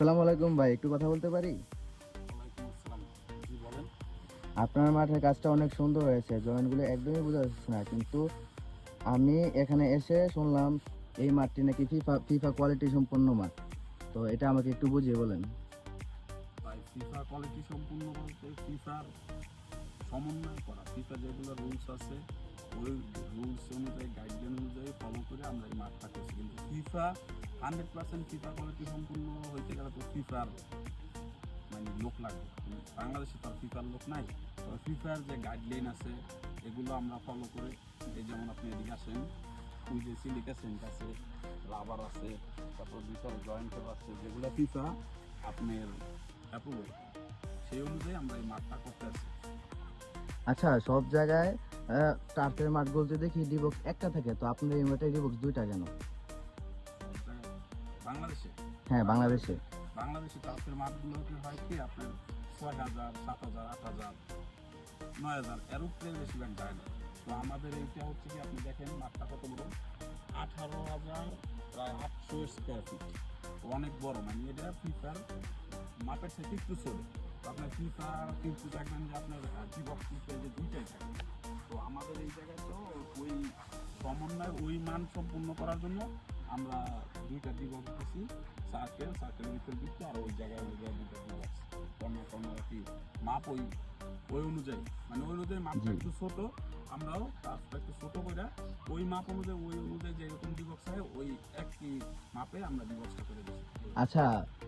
আসসালামু আলাইকুম ভাই, একটু কথা বলতে পারি? ওয়ালাইকুম আসসালাম। জি বলেন। আপনার মাঠের কাজটা অনেক সুন্দর হয়েছে, জয়েন্টগুলো একদমই বোঝা যাচ্ছে না, কিন্তু আমি এখানে এসে শুনলাম এই মাঠটি নাকি ফিফা ফিফা কোয়ালিটি সম্পন্ন মাঠ। তো এটা আমাকে একটু বুঝিয়ে বলেন। ভাই ফিফা কোয়ালিটি সম্পূর্ণ বলতে ফিফার সমন্বয় করা, ফিফা যেগুলো রুলস আছে ওই রুলস অনুযায়ী গাইডলাইন অনুযায়ী ফলো করে আমরা এই মাঠটা করছি। কিন্তু ফিফা 100% ফিফা কোয়ালিটি সম্পূর্ণ হইতে গেলে তো ফিফার মানে লোক লাগবে। বাংলাদেশে তো আর ফিফার লোক নাই। তবে ফিফার যে গাইডলাইন আছে এগুলো আমরা ফলো করে, এই যেমন আপনি এদিকে আসেন, ওই যে সিলিকা সেন্ট আছে, রাবার আছে, তারপর ভিতরে জয়েন্টার আছে, যেগুলো ফিফা আপনার অ্যাপ্রুভাল, সেই অনুযায়ী আমরা এই মাঠটা করতে আসি। আচ্ছা, সব জায়গায় টার্ফের মাঠগুলোতে দেখি ডিবক্স একটা থাকে, তো আপনার এই মাঠে ডিবক্স দুইটা কেন? বাংলাদেশে হ্যাঁ, বাংলাদেশে। বাংলাদেশে টার্ফের মাঠগুলোকে হয় কি আপনার 6,000, 7,000, 8,000, 9,000 এর উপরে বেশিরভাগ যায় না। তো আমাদের এইটা হচ্ছে কি, আপনি দেখেন মাঠটা কত বড়, 18,000 প্রায় 800 স্কোয়ার ফিট, অনেক বড়। মানে এটা ফিফার মাপের সাথে একটু ছোট। তো আপনার ফিফা কিন্তু দেখবেন যে আপনার ডিবক্স যে দুইটাই থাকে। তো আমাদের এই জায়গায় তো ওই সমন্বয়, ওই মান সম্পূর্ণ করার জন্য আমরা দুইটা ডিবক্স দিচ্ছি, সার্কেলের ভিতরে দিচ্ছি, আর ওই জায়গায় দুইটা ডিবক্স কর্নার আর কি মাপ ওই ওই অনুযায়ী, মানে ওই অনুযায়ী মাপটা একটু ছোট, আমরাও কাজটা একটু ছোট করে ওই মাপ অনুযায়ী, ওই অনুযায়ী যেরকম ডিবক্স হয় ওই একই মাপে আমরা ডিবক্সটা করে দিচ্ছি। আচ্ছা,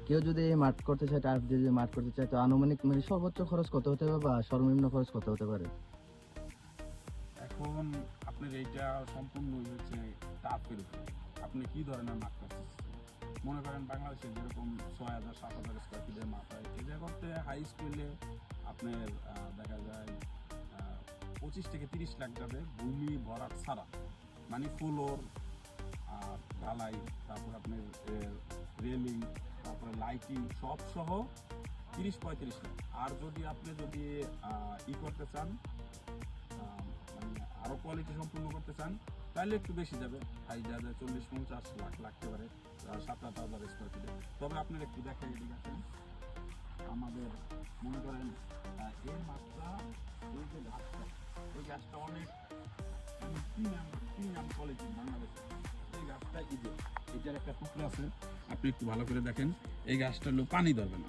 কেউ যদি এই মাঠ করতে চায়, টার্ফ দিয়ে যদি মাঠ করতে চায়, তো আনুমানিক মানে সর্বোচ্চ খরচ কত হতে পারে বা সর্বনিম্ন খরচ কত হতে পারে? এখন আপনার এইটা সম্পূর্ণ হচ্ছে টার্ফের উপরে, আপনি কি ধরনের মাঠ করতেছেন। মনে করেন বাংলাদেশে যেরকম 6,000, 7,000 স্কোয়ার ফিটের মাঠ হয়, এটা করতে হাই স্কুলে আপনার দেখা যায় 25 থেকে 30 লাখ যাবে ভূমি ভরাট ছাড়া, মানে ফ্লোর আর ঢালাই, তারপর আপনার রেলিং, তারপরে লাইটিং সব সহ 30-35 লাখ। আর যদি ই করতে চান, মানে আরও কোয়ালিটি সম্পূর্ণ করতে চান, তাহলে একটু বেশি যাবে, হাই যাবে 40-50 লাখ লাগতে পারে 7,000 স্কোয়ার ফিটে। তবে আপনার একটু দেখা এদিকে আছেন, আমাদের মনে করেন এর মাত্রা, এই যে গাছটা, এই গাছটা অনেক প্রিমিয়াম কোয়ালিটি বাংলাদেশে। এই গাছটা এটার একটা টুকরা আছে, আপনি একটু ভালো করে দেখেন, এই গাছটা হলো পানি ধরবে না,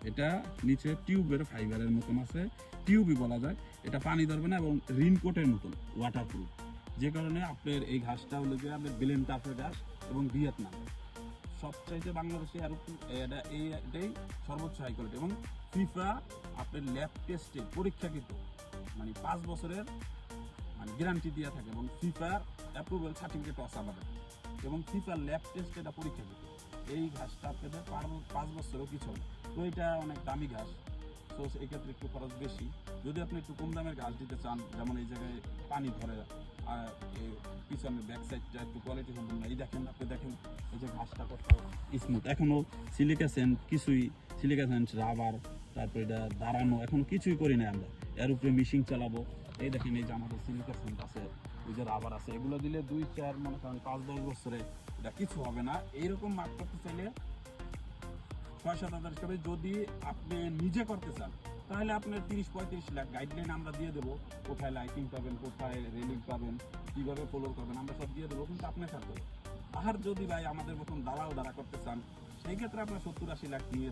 এটা নিচে টিউবের ফাইবারের মতন আছে, টিউবই বলা যায়। এটা পানি ধরবে না এবং রিনকোটের মতন ওয়াটারপ্রুফ, যে কারণে আপনার এই ঘাসটা হলো যে আপনার বেলেন টাফের ঘাস এবং ভিয়েতনাম সবচাইতে বাংলাদেশে আর এটাই সর্বোচ্চ হাই কোয়ালিটি। এবং ফিফা আপনার ল্যাব টেস্টে পরীক্ষাকৃত, মানে 5 বছরের মানে গ্যারান্টি দেওয়া থাকে, এবং ফিফার অ্যাপ্রুভাল সার্টিফিকেট আছে আমাদের, এবং ফিফার ল্যাব টেস্টে এটা পরীক্ষাকৃত। এই ঘাসটা আপনাদের 5 বছরও কিছু হবে। তো এটা অনেক দামি ঘাস, তো এক্ষেত্রে একটু খরচ বেশি। যদি আপনি একটু কম দামের ঘাস দিতে চান, যেমন এই জায়গায় পানি ধরে, আর পিছনের ব্যাক সাইডটা একটু কোয়ালিটি সম্পূর্ণ, এই দেখেন, আপনি দেখেন এই যে ঘাসটা কত স্মুথ, এখনও সিলিকা সেন্ট রাবার, তারপর এটা দাঁড়ানো এখনো কিছুই করি না আমরা, এর উপরে মেশিন চালাবো। এই দেখেন, এই যে আমাদের সিলিকা সেন্ট আছে, ওই যে রাবার আছে, এগুলো দিলে 2-4 মনে করেন 5-10 বছরে এটা কিছু হবে না। এইরকম মাপ করতে চাইলে 6-7 হাজার হিসাবে, যদি আপনি নিজে করতে চান তাহলে আপনার 30-35 লাখ গাইডলাইন আমরা দিয়ে দেবো, কোথায় লাইটিং পাবেন, কোথায় রেলিং পাবেন, কীভাবে ফ্লোর পাবেন, আমরা সব দিয়ে দেবো, কিন্তু আপনার সাথে। আর যদি ভাই আমাদের মতন দাঁড়া করতে চান, সেই ক্ষেত্রে আপনার 70-80 লাখ নিয়ে